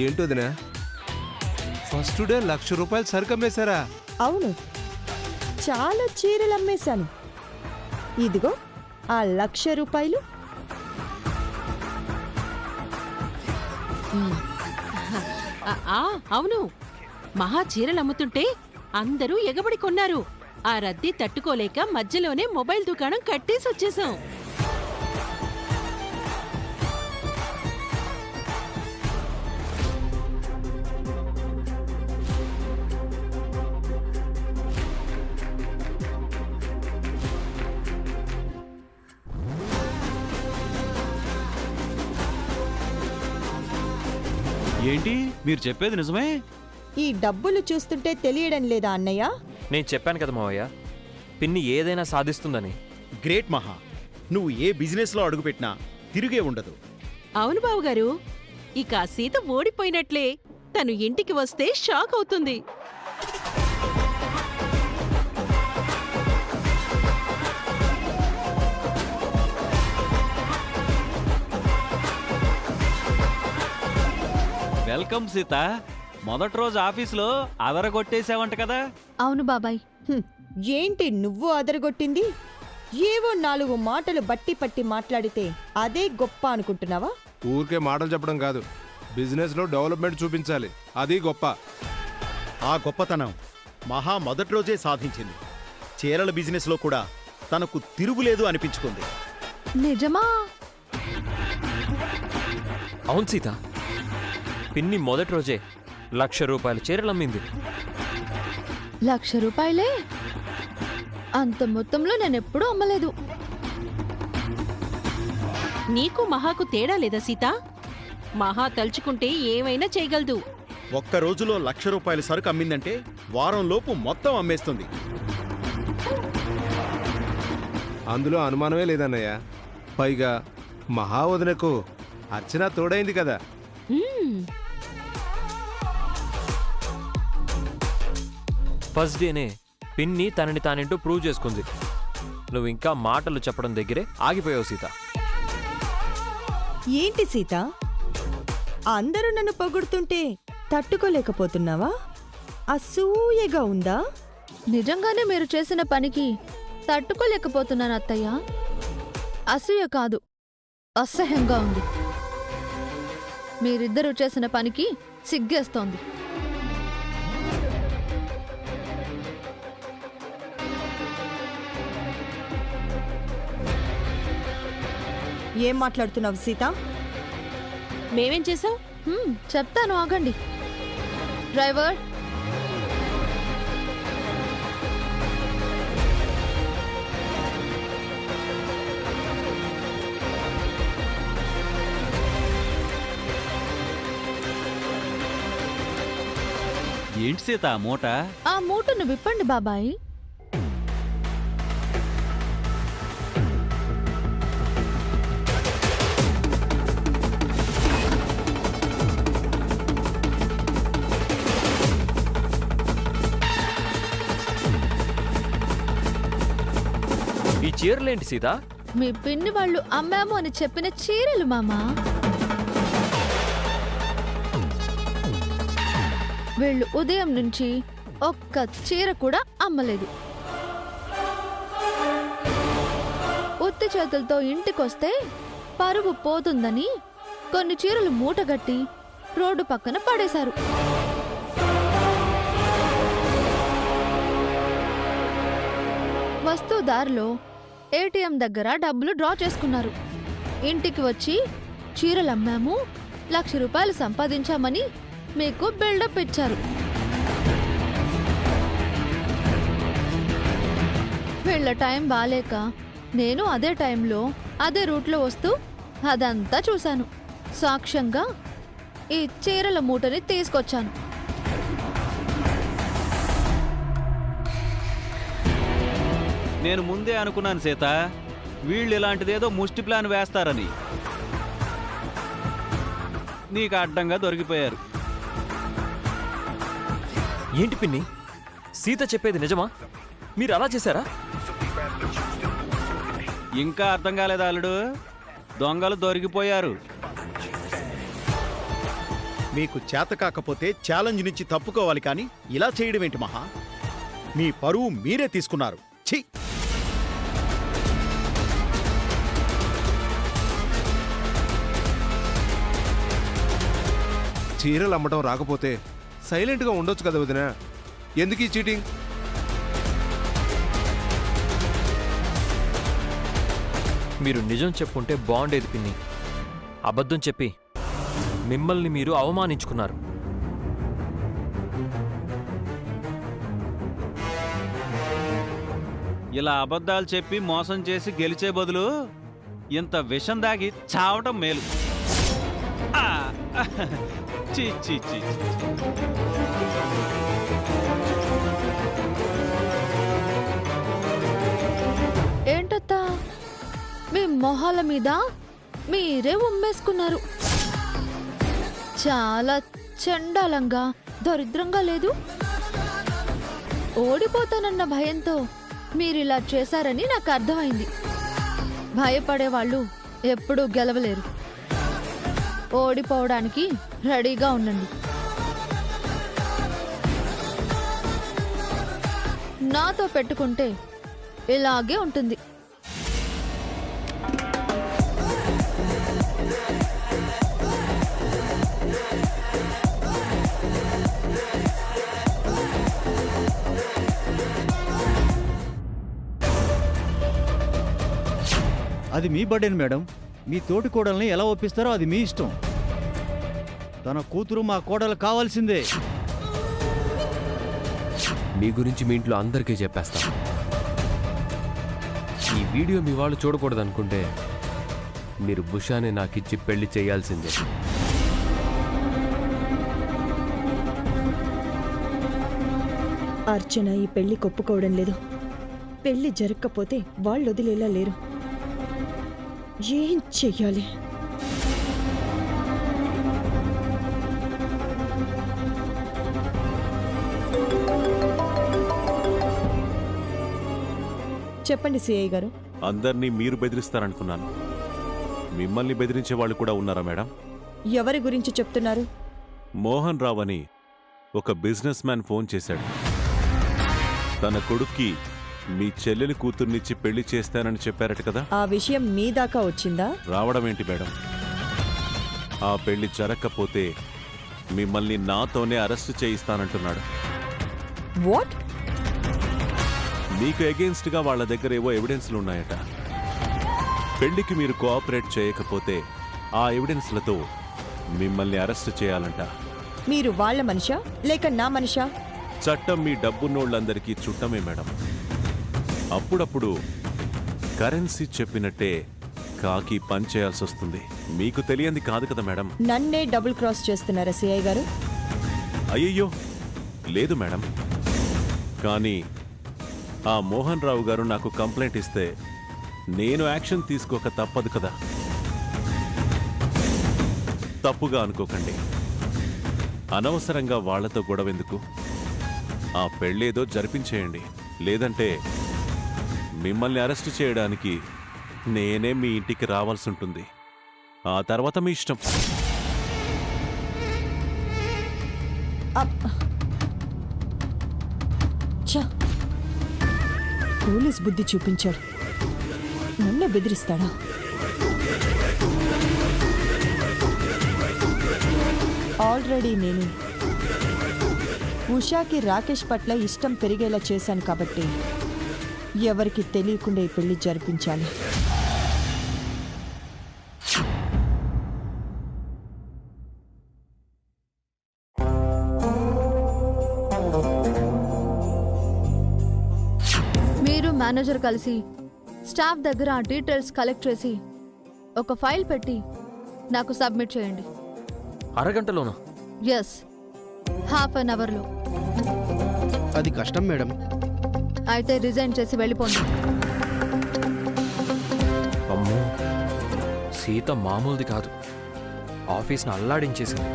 ఏంటోదినా first day 1,00,000 రూపాయలు సరుకు అమ్మేశారా? అవును, చాలా చీరలు అమ్మేశాను. ఇదిగో ఆ 1,00,000 రూపాయలు. అవును, మహా చీరలు అమ్ముతుంటే అందరూ ఎగబడి కొన్నారు. ఆ రద్దీ తట్టుకోలేక మధ్యలోనే మొబైల్ దుకాణం కట్టేసి వచ్చేసాం. ఏంటి మీరు చెప్పేది నిజమే? ఈ డబ్బులు చూస్తుంటే తెలియడం లేదా అన్నయ్య? నేను చెప్పాను కదా మావయ్య, పిన్ని ఏదైనా సాధిస్తుందని. గ్రేట్ మహా, నువ్వు ఏ బిజినెస్లో అడుగుపెట్టినా తిరిగే ఉండదు. అవును బావుగారు, ఇక సీత ఓడిపోయినట్లే. తను ఇంటికి వస్తే షాక్ అవుతుంది. వెల్కమ్ సీత. మొదటి రోజు ఆఫీసులో అదరగొట్టేశావంట కదా? అవును బాబాయ్. ఏంటి నువ్వు అదరగొట్టింది? ఏవో 4 మాటలు బట్టి పట్టి మాట్లాడితే అదే గొప్ప అనుకుంటున్నావా? ఊరికే మాటలు చెప్పడం కాదు, బిజినెస్ లో డెవలప్మెంట్ చూపించాలి, అది గొప్ప. ఆ గొప్పతనం మహా మొదటి రోజే సాధించింది. చీరల బిజినెస్లో కూడా తనకు తిరుగులేదు అనిపించుకుంది. నిజమా? అవును సీత, పిన్ని మొదటి రోజే 1,00,000 రూపాయల చీరలమ్మింది. 1,00,000 రూపాయలే? అంత మొత్తంలో నేనెప్పుడూ అమ్మలేదు. నీకు మహాకు తేడా లేదా సీత? మహా తలుచుకుంటే ఏమైనా చేయగలదు. ఒక్క రోజులో 1,00,000 రూపాయల సరుకు అమ్మిందంటే వారంలోపు మొత్తం అమ్మేస్తుంది. అందులో అనుమానమే లేదన్నయ్య. పైగా మహావదనకు అర్చన తోడైంది కదా. ఫస్ట్ డేనే పిన్ని తనని తానేంటో ప్రూవ్ చేసుకుంది. నువ్వు ఇంకా మాటలు చెప్పడం దగ్గరే ఆగిపోయావు సీత. ఏంటి సీత, అందరూ నన్ను పొగుడుతుంటే తట్టుకోలేకపోతున్నావా? అసూయగా ఉందా? నిజంగానే మీరు చేసిన పనికి తట్టుకోలేకపోతున్నాను అత్తయ్య. అసూయ కాదు, అసహ్యంగా ఉంది. మీరిద్దరూ చేసిన పనికి సిగ్గేస్తోంది. ఏం మాట్లాడుతున్నావు సీత? మేమేం చేసాం? చెప్తాను, ఆగండి. డ్రైవర్, ఏంటి సీత మూట? ఆ మూటను విప్పండి బాబాయ్. ఈ చీరలేంటి సీత? మీ పిన్ని వాళ్ళు అమ్మాము అని చెప్పిన చీరలు మామా. వీళ్ళు ఉదయం నుంచి ఒక్క చీర కూడా అమ్మలేదు. ఉత్తి చేతులతో ఇంటికొస్తే పరువు పోతుందని కొన్ని చీరలు మూటగట్టి రోడ్డు పక్కన పడేశారు. వస్తూ దారిలో ఏటీఎం దగ్గర డబ్బులు డ్రా చేసుకున్నారు. ఇంటికి వచ్చి చీరలు అమ్మాము, 1,00,000 రూపాయలు సంపాదించామని మీకు బిల్డప్ ఇచ్చారు. వీళ్ళ టైం బాలేక నేను అదే టైంలో అదే రూట్లో వస్తూ అదంతా చూశాను. సాక్ష్యంగా ఈ చీరల మూటని తీసుకొచ్చాను. నేను ముందే అనుకున్నాను సీత, వీళ్ళు ఇలాంటిదేదో ముష్టి ప్లాన్ వేస్తారని. నీకు అడ్డంగా దొరికిపోయారు. ఏంటి పిన్ని, సీత చెప్పేది నిజమా? మీరు అలా చేశారా? ఇంకా అర్థం కాలేదా అల్లుడు? దొంగలు దొరికిపోయారు. మీకు చేత కాకపోతే ఛాలెంజ్ నుంచి తప్పుకోవాలి కానీ ఇలా చేయడం ఏంటి మహా? మీ పరువు మీరే తీసుకున్నారు. ఛీ! చీరలు అమ్మటం రాకపోతే సైలెంట్గా ఉండొచ్చు కదా వదినా, ఎందుకు ఈ చీటింగ్? మీరు నిజం చెప్పుంటే బాగుండేది పిన్ని. అబద్ధం చెప్పి మిమ్మల్ని మీరు అవమానించుకున్నారు. ఇలా అబద్ధాలు చెప్పి మోసం చేసి గెలిచే బదులు ఇంత విషం దాగి చావటం మేలు. ఆ! చీ చీ చీ చీ. ఏంటత్తా మీ మొహాల మీద మీరే ఉమ్మేసుకున్నారు. చాలా చండాలంగా దరిద్రంగా లేదు? ఓడిపోతానన్న భయంతో మీరిలా చేశారని నాకు అర్థమైంది. భయపడేవాళ్ళు ఎప్పుడూ గెలవలేరు. ఓడిపోవడానికి రెడీగా ఉండండి. నాతో పెట్టుకుంటే ఇలాగే ఉంటుంది. అది మీ బర్త్డేని మేడం. మీ తోటి కోడల్ని ఎలా ఒప్పిస్తారో అది మీ ఇష్టం. తన కూతురు మా కోడలు కావాల్సిందే. మీ గురించి మీ ఇంట్లో అందరికీ చెప్పేస్తాం. ఈ వీడియో మీ వాళ్ళు చూడకూడదనుకుంటే మీరు బుషాని నాకిచ్చి పెళ్లి చేయాల్సిందే. అర్చన ఈ పెళ్లి ఒప్పుకోవడం లేదు. పెళ్లి జరగకపోతే వాళ్ళు వదిలేలా లేరు. ఏం చెయ్యాలి? చెప్పండి సిఐ గారు. అందర్నీ మీరు బెదిరిస్తారనుకున్నాను. మిమ్మల్ని బెదిరించే వాళ్ళు కూడా ఉన్నారా మేడం? ఎవరి గురించి చెప్తున్నారు? మోహన్ రావు అని ఒక బిజినెస్ మ్యాన్ ఫోన్ చేశాడు. తన కొడుక్కి మీ చెల్లెలి కూతుర్నిచ్చి పెళ్లి చేస్తానని చెప్పారట కదా. ఆ విషయం మీ దాకా వచ్చిందా? రావడం ఏంటి మేడం? ఆ పెళ్లి జరగకపోతే మిమ్మల్ని నాతోనే అరెస్ట్ చేయిస్తానంటున్నాడు. వాట్? మీకు ఎగెయిన్స్ట్గా వాళ్ళ దగ్గర ఏవో ఎవిడెన్స్లు ఉన్నాయట. పెళ్లికి మీరు కోఆపరేట్ చేయకపోతే ఆ ఎవిడెన్స్లతో మిమ్మల్ని అరెస్ట్ చేయాలంట. మీరు వాళ్ళ మనిషా లేక నా మనిషా? చట్టం మీ డబ్బున్నోళ్ళందరికీ చుట్టమే మేడం. అప్పుడప్పుడు కరెన్సీ చెప్పినట్టే కాకి పని చేయాల్సి వస్తుంది. మీకు తెలియంది కాదు కదా మేడం. నన్నే డబుల్ క్రాస్ చేస్తున్నారా సిఐ గారు? అయ్యయ్యో లేదు మేడం. కానీ ఆ మోహన్ రావు గారు నాకు కంప్లైంట్ ఇస్తే నేను యాక్షన్ తీసుకోక తప్పదు కదా. తప్పుగా అనుకోకండి. అనవసరంగా వాళ్లతో గొడవెందుకు? ఆ పెళ్ళేదో జరిపించేయండి. లేదంటే మిమ్మల్ని అరెస్ట్ చేయడానికి నేనే మీ ఇంటికి రావాల్సి ఉంటుంది. ఆ తర్వాత మీ ఇష్టం. పోలీస్ బుద్ధి చూపించాడు. నన్నే బెదిరిస్తాడా? ఆల్రెడీ నేను ఉషాకి రాకేష్ పట్ల ఇష్టం పెరిగేలా చేశాను కాబట్టి ఎవరికి తెలియకుండా ఈ పెళ్లి జరిపించాలి. మీరు మేనేజర్ కలిసి స్టాఫ్ దగ్గర ఆ డీటెయిల్స్ కలెక్ట్ చేసి ఒక ఫైల్ పెట్టి నాకు సబ్మిట్ చేయండి. అరగంటలోనా? ఎస్, హాఫ్ అన్ అవర్లో. అది కష్టం మేడం. అయితే రిజైన్ చేసి వెళ్ళిపోండి. అమ్మో, సీత మామూలుది కాదు. ఆఫీస్ని అల్లాడించేసింది.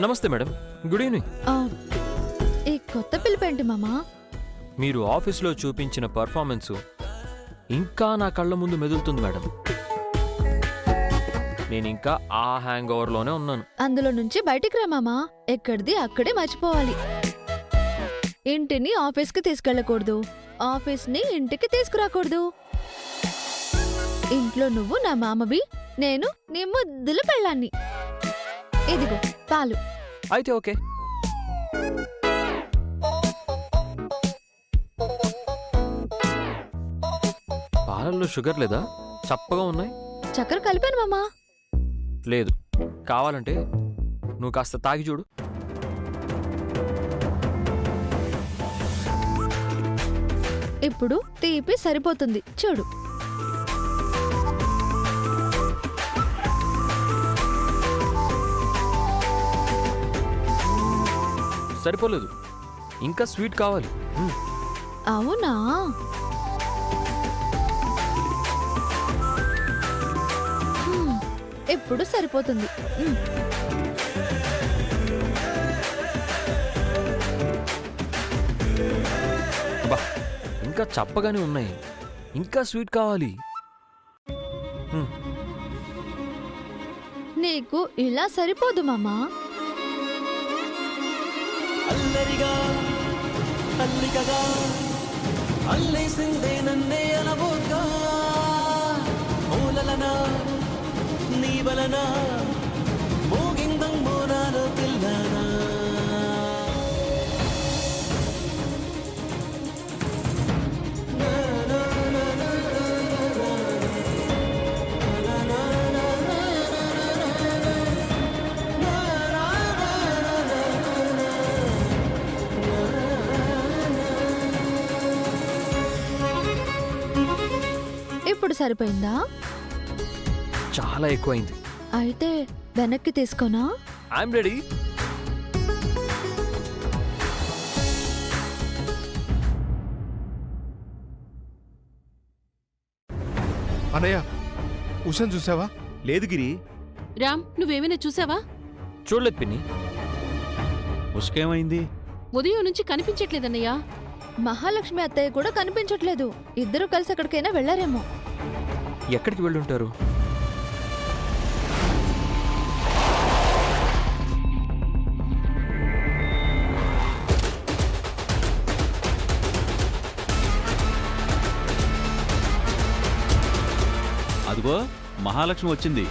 నమస్తే మేడం, గుడ్ ఈవినింగ్. ఈ కొత్త పిల్ల తీపేంటి మామా? మీరు ఆఫీస్లో చూపించిన పర్ఫార్మెన్స్ ఇంకా నా కళ్ళ ముందు మెదులుతుంది మేడం. నేను ఇంకా ఆ హ్యాంగ్ ఓవర్లోనే ఉన్నాను. అందులో నుంచి బయటికి రా మామా. ఎక్కడిది అక్కడే మర్చిపోవాలి. ఇంటిని ఆఫీస్కి తీసుకెళ్ళకూడదు, ఆఫీస్ని ఇంటికి తీసుకురాకూడదు. ఇంట్లో నువ్వు నా మామవి, నేను నీ ముద్దుల పెళ్ళాన్ని. ఇదిగో పాలు. అయితే ఓకే. పాలల్లో షుగర్ లేదా? చప్పగా ఉన్నాయి. చక్కెర కలిపాను మామా. లేదు, కావాలంటే నువ్వు కాస్త తాగి చూడు. ఇప్పుడు తీపి సరిపోతుంది చూడు. సరిపోలేదు, ఇంకా స్వీట్ కావాలి. అవునా? ఇప్పుడు సరిపోతుంది. అబ్బా, ఇంకా చప్పగానే ఉన్నాయి, ఇంకా స్వీట్ కావాలి. నీకు ఇలా సరిపోదు మామా. అల్లరిగా అల్లికగా అల్లేసిందే నన్నే అనబోగా మూలలనా నీ వలన మోగిందం మోనాలో పిల్లనా. ఇప్పుడు సరిపోయిందా? చాలా ఎక్కువైంది. అయితే వెనక్కి తీసుకోనా? I'm ready. అన్నయ్య, ఉషను చూసావా? లేదు గిరి. రామ్, నువ్వేమైనా చూసావా? చూడలేదు పిన్ని. ఉసుకేమైంది? ఉదయం నుంచి కనిపించట్లేదన్నయ్యా. మహాలక్ష్మి అత్తయ్య కూడా కనిపించట్లేదు. ఇద్దరు కలిసి ఎక్కడికైనా వెళ్ళారేమో. ఎక్కడికి వెళ్ళుంటారు? అదిగో మహాలక్ష్మి వచ్చింది.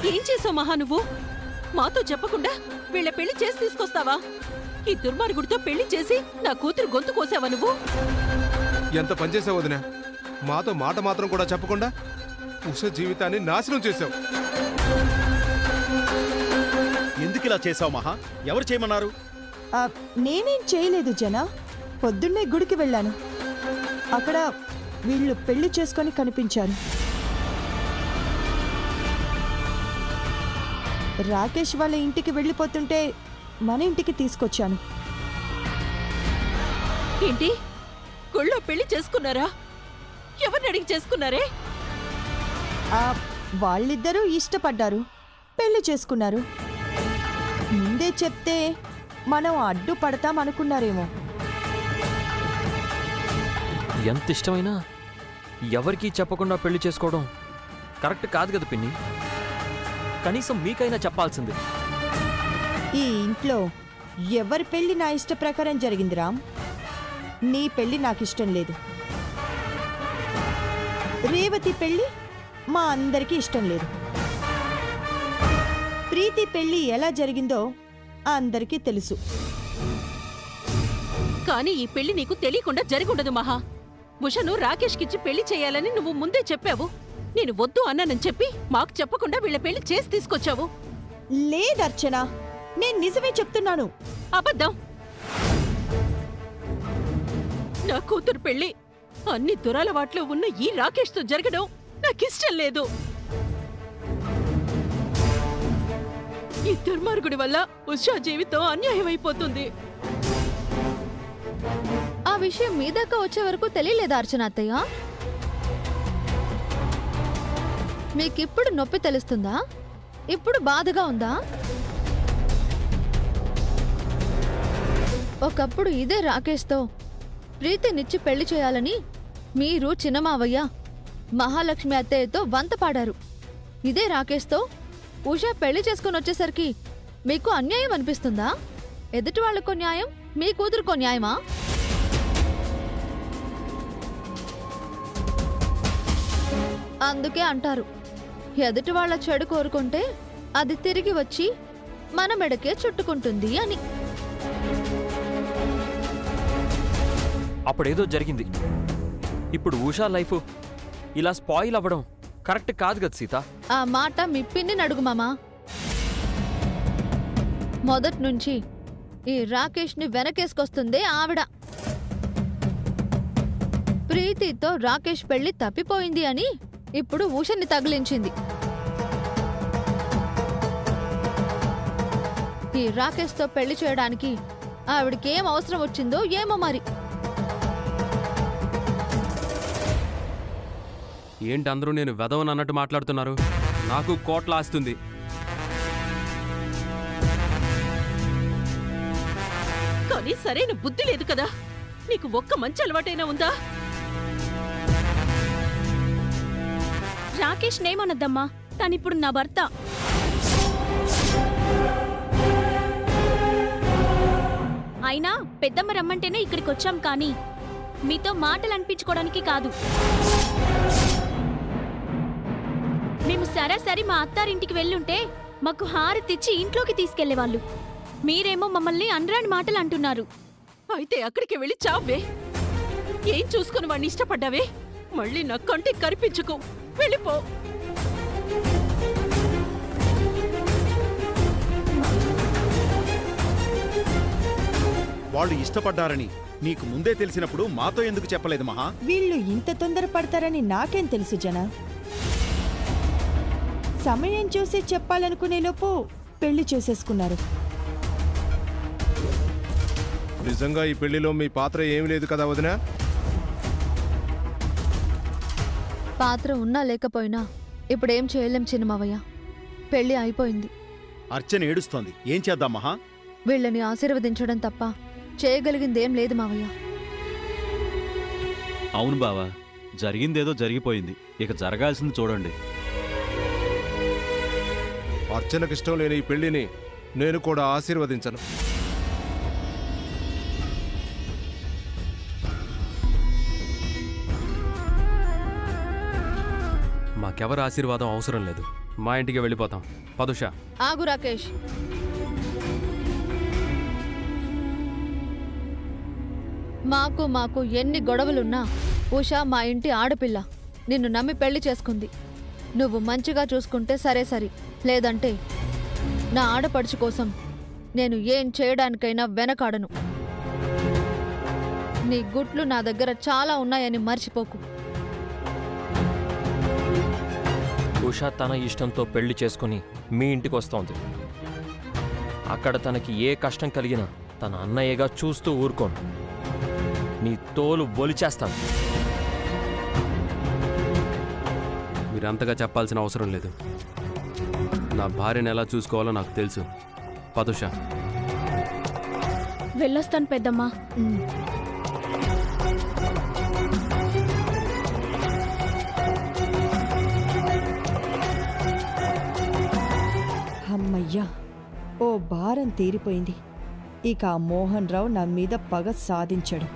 ఏం చేసావు మహా నువ్వు? మాతో చెప్పకుండా వీళ్ళ పెళ్లి చేసి తీసుకొస్తావా? ఈ దుర్మార్గుడితో పెళ్లి చేసి నా కూతురు గొంతు కోసావా నువ్వు? ఎంత పనిచేసావు వదినా? మాతో మాట మాత్రం కూడా చెప్పకుండా ఉష జీవితాన్ని నాశనం చేశావు. ఎందుకు ఇలా చేసావు మహా? ఎవరు చేయమన్నారు? నేనేం చేయలేదు జనా. పొద్దున్నే గుడికి వెళ్ళాను. అక్కడ వీళ్ళు పెళ్లి చేసుకొని కనిపించారు. రాకేష్ వాళ్ళ ఇంటికి వెళ్ళిపోతుంటే మన ఇంటికి తీసుకొచ్చాను. ఏంటి, గుళ్ళో పెళ్లి చేసుకున్నారా? ఎవరిని అడిగి చేసుకున్నారే? వాళ్ళిద్దరూ ఇష్టపడ్డారు, పెళ్లి చేసుకున్నారు. ముందే చెప్తే మనం అడ్డుపడతాం అనుకున్నారేమో. ఎంత ఇష్టమైనా ఎవరికీ చెప్పకుండా పెళ్లి చేసుకోవడం కరెక్ట్ కాదు కదా పిన్ని. కనీసం మీకైనా చెప్పాల్సింది. ఈ ఇంట్లో ఎవరి పెళ్లి నా ఇష్ట ప్రకారం జరిగింది రామ్. నీ పెళ్లి నాకిష్టం లేదు. రేవతి పెళ్లి మా అందరికీ ఇష్టం లేదు. ప్రీతి పెళ్లి ఎలా జరిగిందో అందరికీ తెలుసు. కానీ ఈ పెళ్లి నీకు తెలియకుండా జరిగుండదు మహా. ఉషను రాకేష్కిచ్చి పెళ్లి చేయాలని నువ్వు ముందే చెప్పావు. నేను వద్దు అన్నానని చెప్పి మాకు చెప్పకుండా వీళ్ళ పెళ్లి చేసి తీసుకొచ్చావు. లేదర్చన, నేను నిజమే చెప్తున్నాను. అబద్ధం. నా కూతురు పెళ్లి అన్ని దురలవాట్లు ఉన్న ఈ రాకేష్తో జరగడం నాకిష్టం లేదు. ఈ దుర్మార్గుడి వల్ల ఉషా జీవితం అన్యాయమైపోతుంది. ఆ విషయం మీ దాకా వచ్చే వరకు తెలియలేదా అర్చన అత్తయ్య? మీకిప్పుడు నొప్పి తెలుస్తుందా? ఇప్పుడు బాధగా ఉందా? ఒకప్పుడు ఇదే రాకేష్తో ప్రీతినిచ్చి పెళ్లి చేయాలని మీరు చిన్నమావయ్య మహాలక్ష్మి అత్తయ్యతో వంత పాడారు. ఇదే రాకేష్తో ఉషా పెళ్లి చేసుకుని వచ్చేసరికి మీకు అన్యాయం అనిపిస్తుందా? ఎదుటి వాళ్ళకో న్యాయం, మీ కూతురుకో న్యాయమా? అందుకే అంటారు, ఎదుటి వాళ్ళ చెడు కోరుకుంటే అది తిరిగి వచ్చి మన మెడకే చుట్టుకుంటుంది అని. అప్పుడేదో జరిగింది. ఇప్పుడు ఉషా లైఫ్ ఇలా స్పాయిల్ అవ్వడం కరెక్ట్ కాదు కదా సీత. ఆ మాట మీ పిన్నిని అడుగు మామా. మొదటి నుంచి ఈ రాకేష్ని వెనకేసుకొస్తుందే ఆవిడ. ప్రీతితో రాకేష్ పెళ్లి తప్పిపోయింది అని ఇప్పుడు ఉషని తగిలించింది. ఈ రాకేష్తో పెళ్లి చేయడానికి ఆవిడకేం అవసరం వచ్చిందో ఏమో మరి. ఏంటి అందరూ నేను వెదవని అన్నట్టు మాట్లాడుతున్నారు? నాకు కోట్ల ఆస్తుంది. కానీ సరైన బుద్ధి లేదు కదా. నీకు ఒక్క మంచి అలవాటైనా ఉందా? రాకేష్ నేమనద్దమ్మా, తనిప్పుడు నా భర్త. అయినా పెద్దమ్మ రమ్మంటేనే ఇక్కడికి వచ్చాం, కానీ మీతో మాటలు అనిపించుకోవడానికి కాదు. మేము సరాసరి మా అత్తారింటికి వెళ్ళుంటే మాకు హారతిచ్చి ఇంట్లోకి తీసుకెళ్లేవాళ్ళు. మీరేమో మమ్మల్ని అనరాని మాటలు అంటున్నారు. అయితే అక్కడికి వెళ్ళి చావే. ఏం చూసుకుని వాడిని ఇష్టపడ్డావే? మళ్ళీ నా కంటికి కనిపించుకో. వెళ్ళిపో. వాళ్ళు ఇష్టపడ్డారని నీకు ముందే తెలిసినప్పుడు మాతో ఎందుకు చెప్పలేదు మహా? వీళ్ళు ఇంత తొందరపడతారని నాకేం తెలుసు జన. సమయం చూసి చెప్పాలనుకునే లోపు పెళ్లి చేసేసుకున్నారు. నిజంగా ఈ పెళ్లిలో మీ పాత్ర ఏమీ లేదు కదా వదినా? పాత్ర ఉన్నా లేకపోయినా ఇప్పుడేం చేయలేం చిన్నమావయ్య. పెళ్లి అయిపోయింది. అర్చన ఏడుస్తోంది. ఏం చేద్దాం మహా? వీళ్ళని ఆశీర్వదించడం తప్ప చేయగలిగిందేం లేదు మావయ్య. అవును బావా, జరిగిందేదో జరిగిపోయింది. ఇక జరగాల్సింది చూడండి. అర్చనకి ఇష్టం లేని ఈ పెళ్లిని నేను కూడా ఆశీర్వదించను. మాకెవరి ఆశీర్వాదం అవసరం లేదు. మా ఇంటికి వెళ్ళిపోతాం. పదుషా. ఆగు రాకేష్. మాకు ఎన్ని గొడవలున్నా ఉషా మా ఇంటి ఆడపిల్ల. నిన్ను నమ్మి పెళ్లి చేసుకుంది. నువ్వు మంచిగా చూసుకుంటే సరే సరి, లేదంటే నా ఆడపడుచు కోసం నేను ఏం చేయడానికైనా వెనకాడను. నీ గుట్లు నా దగ్గర చాలా ఉన్నాయని మర్చిపోకు. ఉషా తన ఇష్టంతో పెళ్లి చేసుకుని మీ ఇంటికి వస్తోంది. అక్కడ తనకి ఏ కష్టం కలిగినా తన అన్నయ్యగా చూస్తూ ఊరుకోను. నీ తోలు బొలిచేస్తాను. మీరంతగా చెప్పాల్సిన అవసరం లేదు. నా భార్యను ఎలా చూసుకోవాలో నాకు తెలుసు. పదుషా. వెళ్ళొస్తాను పెద్దమ్మా. ఓ భారం తీరిపోయింది. ఇక ఆ మోహన్ రావు నా మీద పగ సాధించాడు.